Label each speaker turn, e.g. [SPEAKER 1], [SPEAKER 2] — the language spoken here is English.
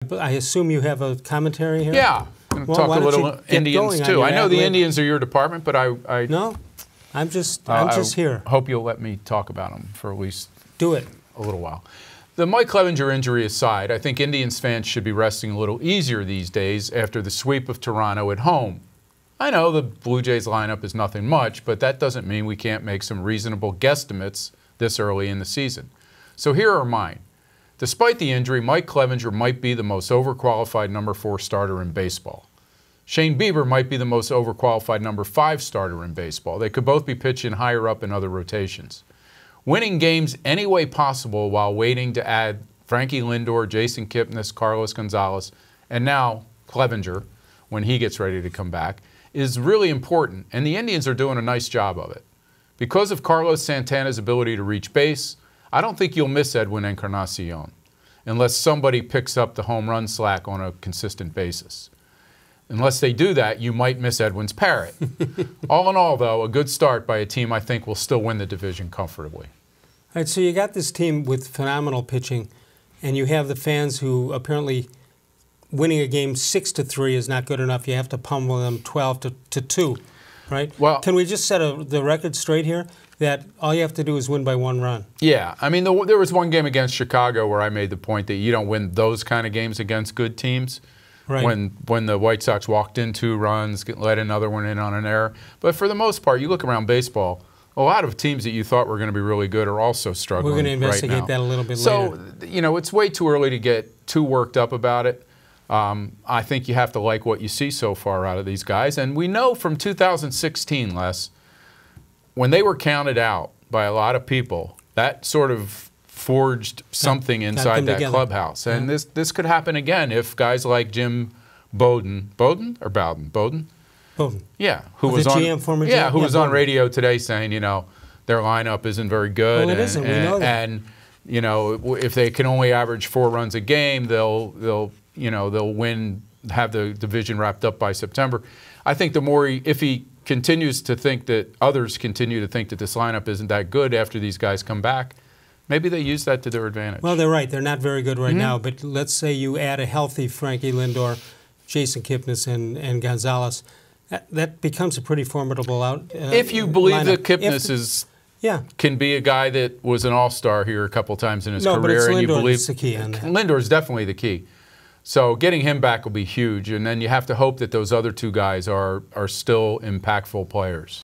[SPEAKER 1] I assume you have a commentary here?
[SPEAKER 2] Yeah. I'm going to talk a little Indians, too. I know the Indians are your department, but I
[SPEAKER 1] No, I'm just here.
[SPEAKER 2] I hope you'll let me talk about them for at least
[SPEAKER 1] Do it.
[SPEAKER 2] a little while. The Mike Clevenger injury aside, I think Indians fans should be resting a little easier these days after the sweep of Toronto at home. I know the Blue Jays lineup is nothing much, but that doesn't mean we can't make some reasonable guesstimates this early in the season. So here are mine. Despite the injury, Mike Clevenger might be the most overqualified number 4 starter in baseball. Shane Bieber might be the most overqualified number 5 starter in baseball. They could both be pitching higher up in other rotations. Winning games any way possible while waiting to add Frankie Lindor, Jason Kipnis, Carlos Gonzalez, and now Clevenger, when he gets ready to come back, is really important, and the Indians are doing a nice job of it. Because of Carlos Santana's ability to reach base, I don't think you'll miss Edwin Encarnacion unless somebody picks up the home run slack on a consistent basis. Unless they do that, you might miss Edwin's parrot. All in all, though, a good start by a team I think will still win the division comfortably.
[SPEAKER 1] All right, so you got this team with phenomenal pitching, and you have the fans who apparently winning a game 6-3 is not good enough. You have to pummel them 12-2, right? Well, can we just set the record straight here? That all you have to do is win by 1 run.
[SPEAKER 2] Yeah. I mean, there was one game against Chicago where I made the point that you don't win those kind of games against good teams. Right. When the White Sox walked in 2 runs, let another one in on an error. But for the most part, you look around baseball, a lot of teams that you thought were going to be really good are also struggling right now.
[SPEAKER 1] We're going to investigate that a little bit later.
[SPEAKER 2] So, you know, it's way too early to get too worked up about it. I think you have to like what you see so far out of these guys. And we know from 2016, Les, when they were counted out by a lot of people, that sort of forged something inside that clubhouse. And this could happen again if guys like Jim Bowden or Bowden? Bowden. Yeah, who was on
[SPEAKER 1] former GM?
[SPEAKER 2] Who was on radio today saying, you know, their lineup isn't very good.
[SPEAKER 1] Well, it isn't. We know that.
[SPEAKER 2] And you know, if they can only average 4 runs a game, they'll win, have the division wrapped up by September. I think the more if he continues to think that others continue to think that this lineup isn't that good after these guys come back, maybe they use that to their advantage.
[SPEAKER 1] Well, they're right.Ey're not very good right now. But let's say you add a healthy Frankie Lindor, Jason Kipnis, and Gonzalez. That becomes a pretty formidable
[SPEAKER 2] if you believe
[SPEAKER 1] lineup.
[SPEAKER 2] That Kipnis can be a guy that was an all-star here a couple times in his career.
[SPEAKER 1] But it's Lindor
[SPEAKER 2] and you believe
[SPEAKER 1] that's the key on that.
[SPEAKER 2] Lindor is definitely the key. So getting him back will be huge, and then you have to hope that those other 2 guys are still impactful players.